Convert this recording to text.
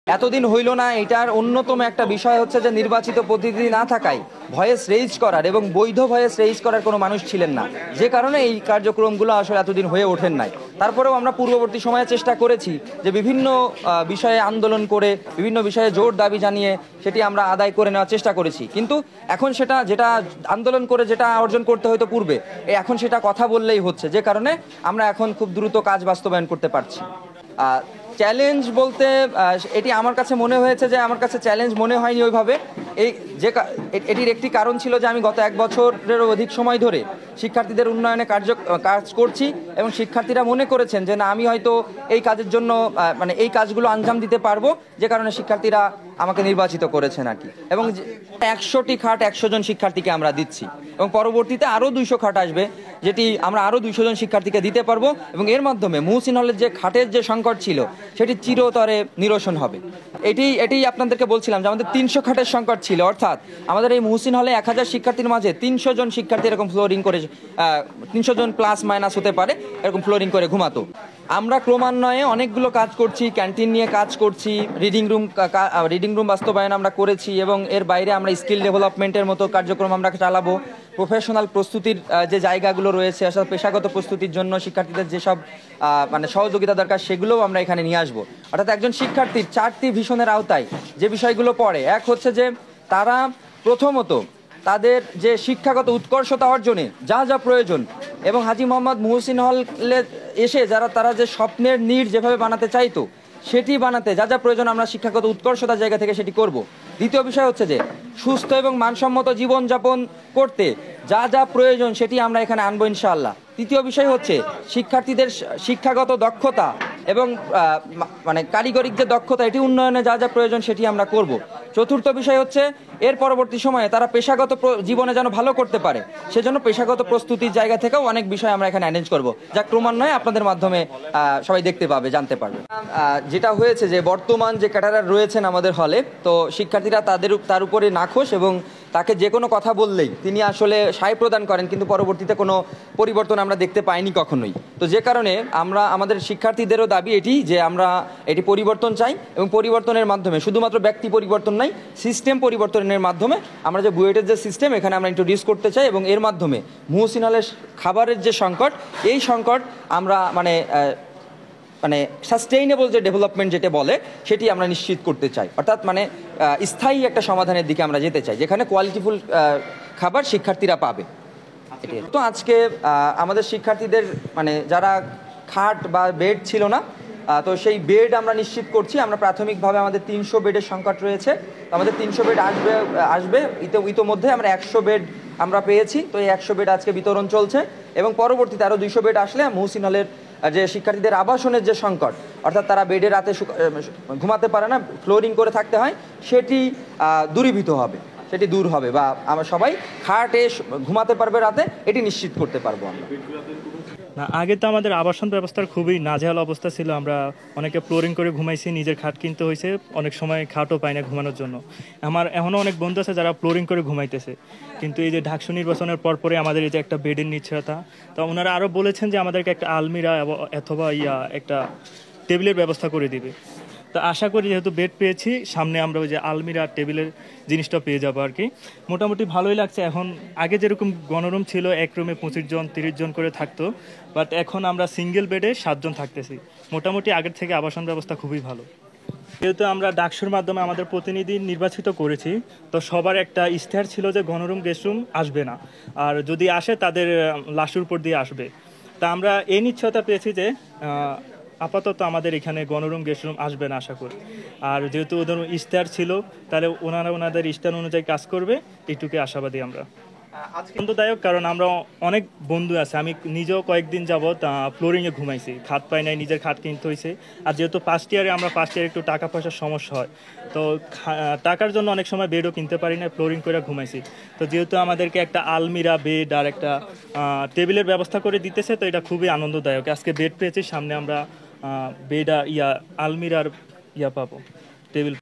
এতদিন হইল না, এটার অন্যতম একটা বিষয় হচ্ছে যে নির্বাচিত প্রতিনিধি না থাকায় ভয়েস রেইজ করার এবং বৈধ ভয়েস রেইজ করার কোনো মানুষ ছিলেন না, যে কারণে এই কার্যক্রমগুলো আসলে এতদিন হয়ে ওঠেন নাই। তারপরেও আমরা পূর্ববর্তী সময়ে চেষ্টা করেছি যে বিভিন্ন বিষয়ে আন্দোলন করে, বিভিন্ন বিষয়ে জোর দাবি জানিয়ে সেটি আমরা আদায় করে নেওয়ার চেষ্টা করেছি। কিন্তু এখন সেটা যেটা আন্দোলন করে যেটা অর্জন করতে হয়তো পূর্বে, এখন সেটা কথা বললেই হচ্ছে, যে কারণে আমরা এখন খুব দ্রুত কাজ বাস্তবায়ন করতে পারছি। চ্যালেঞ্জ বলতে এটি আমার কাছে মনে হয়েছে যে আমার কাছে চ্যালেঞ্জ মনে হয়নি ওইভাবে। এই যে এটির একটি কারণ ছিল যে আমি গত 1 বছরেরও অধিক সময় ধরে শিক্ষার্থীদের উন্নয়নে কাজ করছি এবং শিক্ষার্থীরা মনে করেছেন যে না, আমি হয়তো এই কাজের জন্য এই কাজগুলো আঞ্জাম দিতে পারবো, যে কারণে শিক্ষার্থীরা আমাকে নির্বাচিত করেছেন আর কি। এবং 100টি খাট 100 জন শিক্ষার্থীকে আমরা দিচ্ছি এবং পরবর্তীতে আরও 200 খাট আসবে, যেটি আমরা আরও 200 জন শিক্ষার্থীকে দিতে পারবো এবং এর মাধ্যমে মুহসিন হলের যে খাটের যে সংকট ছিল সেটি চিরতরে নিরসন হবে। এটি আপনাদেরকে বলছিলাম যে আমাদের 300 খাটের সংকট ছিল, অর্থাৎ আমাদের এই মুহসিন হলে 1000 শিক্ষার্থীর মাঝে 300 জন শিক্ষার্থী এরকম ফ্লোরিং করে 300 জন প্লাস মাইনাস হতে পারে এরকম ফ্লোরিং করে ঘুমাতো। আমরা ক্রমান্বয়ে অনেকগুলো কাজ করছি, ক্যান্টিন নিয়ে কাজ করছি, রিডিং রুম বাস্তবায়ন আমরা করেছি এবং এর বাইরে আমরা স্কিল ডেভেলপমেন্টের মতো কার্যক্রম আমরা চালাবো। প্রফেশনাল প্রস্তুতির যে জায়গাগুলো রয়েছে, আসলে পেশাগত প্রস্তুতির জন্য শিক্ষার্থীদের যেসব সহযোগিতা দরকার সেগুলোও আমরা এখানে নিয়ে আসবো। অর্থাৎ একজন শিক্ষার্থীর 4টি ভিশনের আওতায় যে বিষয়গুলো পড়ে, এক হচ্ছে যে তারা প্রথমত তাদের যে শিক্ষাগত উৎকর্ষতা অর্জনে যা যা প্রয়োজন এবং হাজী মোহাম্মদ মুহসিন হলে এসে তারা যে স্বপ্নের নীড় যেভাবে বানাতে চাইতো সেটি বানাতে যা যা প্রয়োজন আমরা শিক্ষাগত উৎকর্ষতার জায়গা থেকে সেটি করব। দ্বিতীয় বিষয় হচ্ছে যে সুস্থ এবং মানসম্মত জীবনযাপন করতে যা যা প্রয়োজন সেটি আমরা এখানে আনবো ইনশাআল্লাহ। তৃতীয় বিষয় হচ্ছে শিক্ষার্থীদের শিক্ষাগত দক্ষতা এবং কারিগরিক যে দক্ষতা এটি উন্নয়নে যা যা প্রয়োজন সেটি আমরা করব। চতুর্থ বিষয় হচ্ছে এর পরবর্তী সময়ে তারা পেশাগত জীবনে যেন ভালো করতে পারে, সেজন্য পেশাগত প্রস্তুতির জায়গা থেকেও অনেক বিষয় আমরা এখানে অ্যারেঞ্জ করব, যা ক্রমান্বয়ে আপনাদের মাধ্যমে সবাই দেখতে পাবে, জানতে পারবে। যেটা হয়েছে যে বর্তমান যে ক্যাডার রয়েছেন আমাদের হলে, তো শিক্ষার্থীরা তার উপরে নাখোশ এবং তাকে যে কোনো কথা বললেই তিনি আসলে সায় প্রদান করেন, কিন্তু পরবর্তীতে কোনো পরিবর্তন আমরা দেখতে পাইনি কখনোই। তো যে কারণে আমাদের শিক্ষার্থীদেরও দাবি এটি যে আমরা এটি পরিবর্তন চাই এবং পরিবর্তনের মাধ্যমে শুধুমাত্র ব্যক্তি পরিবর্তন নাই, সিস্টেম পরিবর্তনের মাধ্যমে আমরা যে বুয়েটের যে সিস্টেম এখানে আমরা ইন্ট্রোডিউস করতে চাই এবং এর মাধ্যমে মুহসিন হলের খাবারের যে সংকট, এই সংকট আমরা সাস্টেইনেবল যে ডেভেলপমেন্ট যেটা বলে সেটি আমরা নিশ্চিত করতে চাই। অর্থাৎ স্থায়ী একটা সমাধানের দিকে আমরা যেতে চাই, যেখানে কোয়ালিটিফুল খাবার শিক্ষার্থীরা পাবে। তো আজকে আমাদের শিক্ষার্থীদের যারা খাট বা বেড ছিল না, তো সেই বেড আমরা নিশ্চিত করছি। আমরা প্রাথমিকভাবে আমাদের 300 বেডের সংকট রয়েছে, আমাদের 300 বেড আসবে ইতোমধ্যে আমরা 100 বেড আমরা পেয়েছি। তো এই 100 বেড আজকে বিতরণ চলছে এবং পরবর্তীতে আরও 200 বেড আসলে মুহসিন হলের যে শিক্ষার্থীদের আবাসনের যে সংকট, অর্থাৎ তারা বেডে রাতে ঘুমাতে পারে না, ফ্লোরিং করে থাকতে হয়, সেটি দূরীভূত হবে, সেটি দূর হবে বা আমরা সবাই খাটে ঘুমাতে পারবে রাতে, এটি নিশ্চিত করতে পারবো আমরা। না, আগে তো আমাদের আবাসন ব্যবস্থার খুবই নাজেহাল অবস্থা ছিল। আমরা অনেকে ফ্লোরিং করে ঘুমাইছি, নিজের খাট কিনতে হয়েছে, অনেক সময় খাটও পাই না ঘুমানোর জন্য। আমার এখনও অনেক বন্ধু আছে যারা ফ্লোরিং করে ঘুমাইতেছে, কিন্তু এই যে ঢাকসু নির্বাচনের পরে আমাদের এই যে একটা বেডের নিশ্চয়তা, তো ওনারা আরও বলেছেন যে আমাদেরকে একটা আলমিরা অথবা একটা টেবিলের ব্যবস্থা করে দিবে। তো আশা করি যেহেতু বেড পেয়েছি, সামনে আমরা ওই যে আলমিরা টেবিলের জিনিসটা পেয়ে যাবো আর কি। মোটামুটি ভালোই লাগছে। এখন আগে যেরকম গণরুম ছিল, এক রুমে 25 জন 30 জন করে থাকতো, বাট এখন আমরা সিঙ্গেল বেডে 7 জন থাকতেছি। মোটামুটি আগের থেকে আবাসন ব্যবস্থা খুবই ভালো। যেহেতু আমরা ডাকসুর মাধ্যমে আমাদের প্রতিনিধি নির্বাচিত করেছি, তো সবার একটা ইশতেহার ছিল যে গণরুম গেস্টরুম আসবে না, আর যদি আসে তাদের লাশের উপর দিয়ে আসবে। তা আমরা এই নিশ্চয়তা পেয়েছি যে আপাতত আমাদের এখানে গণরুম গেস্টরুম আসবে না আশা করি। আর যেহেতু ওদের ইশতেহার ছিল, তাহলে ওনাদের ইশতেহার অনুযায়ী কাজ করবে, এইটুকুই আশাবাদী আমরা। আনন্দদায়ক, কারণ আমরা অনেক বন্ধু আছে, আমি নিজেও কয়েকদিন যাবৎ ফ্লোরিংয়ে ঘুমাইছি, খাট পাই নাই, নিজের খাট কিনতে হয়েছে। আর যেহেতু ফার্স্ট ইয়ারে একটু টাকা পয়সার সমস্যা হয়, তো টাকার জন্য অনেক সময় বেডও কিনতে পারি না, ফ্লোরিং করে ঘুমাইছি। তো যেহেতু আমাদেরকে একটা আলমিরা, বেড আর একটা টেবিলের ব্যবস্থা করে দিতেছে, তো এটা খুবই আনন্দদায়ক। আজকে বেড পেয়েছি, সামনে আমরা আলমিরার পাবো, টেবিল।